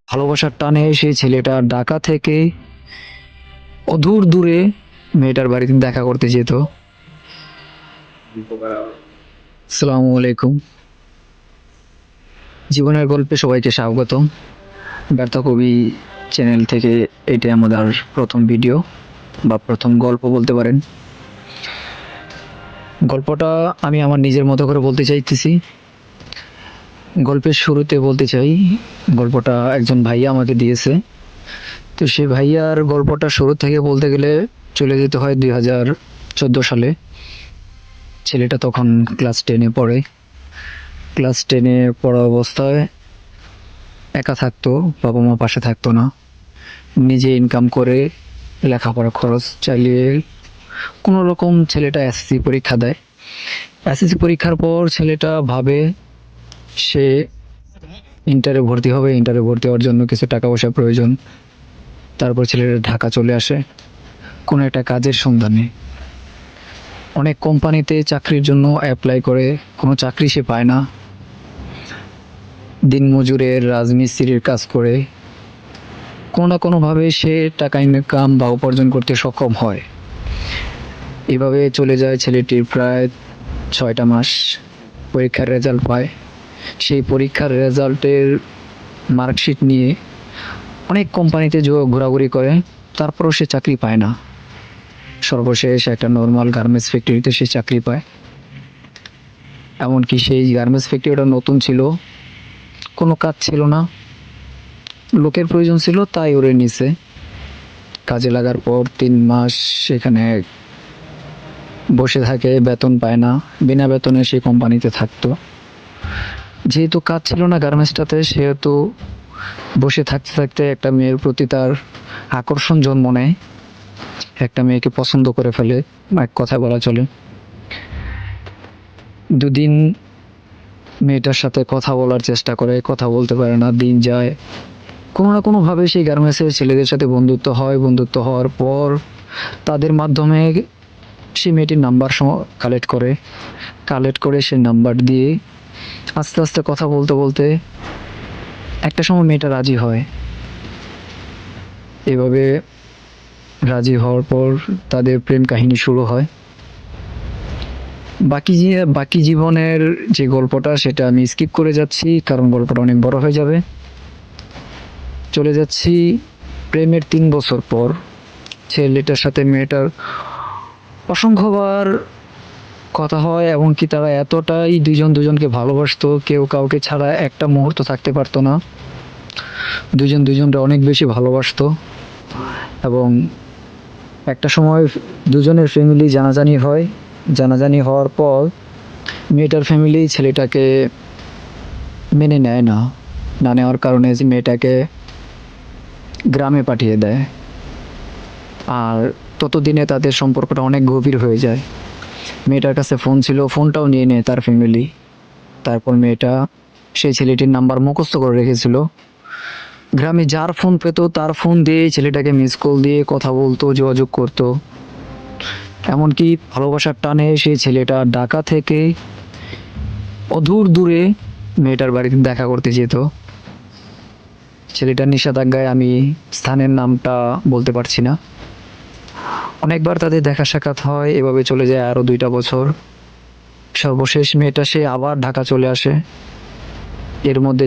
ভালোবাসার টানে সেই ছেলেটা ঢাকা থেকে অদূর দূরে মেয়েটার বাড়িতে দেখা করতে যেত। আসসালামু আলাইকুম। জীবনের গল্পে সবাইকে স্বাগতম। ব্যর্থ কবি চ্যানেল থেকে এটাই আমাদের প্রথম ভিডিও বা প্রথম গল্প বলতে পারেন। গল্পটা আমি আমার নিজের মতো করে বলতে চাইতেছি। গল্পের শুরুতে বলতে চাই, গল্পটা একজন ভাইয়া আমাকে দিয়েছে। তো সেই ভাইয়ার গল্পটা শুরু থেকে বলতে গেলে চলে যেতে হয় 2014 সালে। ছেলেটা তখন ক্লাস 10-এ পড়ে। ক্লাস 10-এ পড়া অবস্থায় একা থাকতো, বাবা মা পাশে থাকতো না। নিজে ইনকাম করে লেখাপড়া খরচ চালিয়ে কোনো রকম ছেলেটা এসএসসি পরীক্ষা দেয়। এসএসসি পরীক্ষার পর ছেলেটা ভাবে সে ইন্টারে ভর্তি হবে। ইন্টারে ভর্তি হওয়ার জন্য কিছু টাকা পয়সা প্রয়োজন। তারপর ছেলেটা ঢাকা চলে আসে কোনো একটা কাজের সন্ধানে। অনেক কোম্পানিতে চাকরির জন্য অ্যাপ্লাই করে, কোনো চাকরি সে পায় না। দিনমজুরের রাজমিস্ত্রির কাজ করে কোনো না কোনোভাবে সে টাকা ইনকাম বা উপার্জন করতে সক্ষম হয়। এভাবে চলে যায় ছেলেটির প্রায় 6টা মাস। পরীক্ষার রেজাল্ট পায়। সেই পরীক্ষার রেজাল্টের মার্কশিট নিয়ে অনেক কোম্পানিতে ঘোরাঘুরি করে, তারপরও সে চাকরি পায় না। সর্বশেষ একটা নর্মাল গার্মেন্টস ফ্যাক্টরিতে সে চাকরি পায়। এমনকি সেই গার্মেন্টস ফ্যাক্টরিটা নতুন ছিল, কোনো কাজ ছিল না, লোকের প্রয়োজন ছিল, তাই ওরে নিছে। কাজে লাগার পর 3 মাস সেখানে বসে থাকে, বেতন পায় না। বিনা বেতনে সেই কোম্পানিতে থাকতো। যেহেতু কাজ ছিল না গার্মেন্টসটাতে, সেহেতু বসে থাকতে থাকতে একটা মেয়ের প্রতি তার আকর্ষণ জন্ম নেয়। একটা মেয়েকে পছন্দ করে ফেলে, এক কথায় বলা চলে। দুদিন মেয়েটার সাথে কথা বলার চেষ্টা করে, কথা বলতে পারে না। দিন যায়, কোনো না কোনোভাবে সেই গার্মেন্টসের ছেলেদের সাথে বন্ধুত্ব হয়। বন্ধুত্ব হওয়ার পর তাদের মাধ্যমে সেই মেয়েটির নাম্বার কালেক্ট করে সে নাম্বার দিয়ে আস্তে আস্তে কথা বলতে বলতে একটা সময় মেয়েটা রাজি হয়। এভাবে রাজি হওয়ার পর তাদের প্রেম কাহিনী শুরু হয়। বাকি জীবনের যে গল্পটা সেটা আমি স্কিপ করে যাচ্ছি, কারণ গল্পটা অনেক বড় হয়ে যাবে। চলে যাচ্ছি প্রেমের 3 বছর পর। ছেলেটার সাথে মেয়েটার অসংখ্যবার কথা হয়, এবং কি তারা এতটাই দুজন দুজনকে ভালোবাসতো, কেউ কাউকে ছাড়া একটা মুহূর্ত থাকতে পারতো না। দুজন দুজনকে অনেক বেশি ভালোবাসতো। এবং একটা সময় দুজনের ফ্যামিলি জানাজানি হয়। জানাজানি হওয়ার পর মেয়েটার ফ্যামিলি ছেলেটাকে মেনে নেয় না। না নেওয়ার কারণে যে মেয়েটাকে গ্রামে পাঠিয়ে দেয়। আর ততদিনে তাদের সম্পর্কটা অনেক গভীর হয়ে যায়। মেয়েটার কাছে ফোন ছিল, ফোনটাও নিয়ে নেয় তার ফ্যামিলি। তারপর মেয়েটা সেই ছেলেটির নাম্বার মুখস্থ করে রেখেছিল। গ্রামে যার ফোন পেত তার ফোন দিয়ে ছেলেটাকে মিস কল দিয়ে কথা বলতো, যোগাযোগ করতো। এমনকি ভালোবাসার টানে সেই ছেলেটা ঢাকা থেকে অদূর দূরে মেয়েটার বাড়িতে দেখা করতে যেত। ছেলেটার নিষেধাজ্ঞায় আমি স্থানের নামটা বলতে পারছি না। অনেকবার তাদের দেখা সাক্ষাৎ হয়, এভাবে চলে যায় আরো 2টা বছর। সর্বশেষ মেয়েটা সে আবার ঢাকা চলে আসে। এর মধ্যে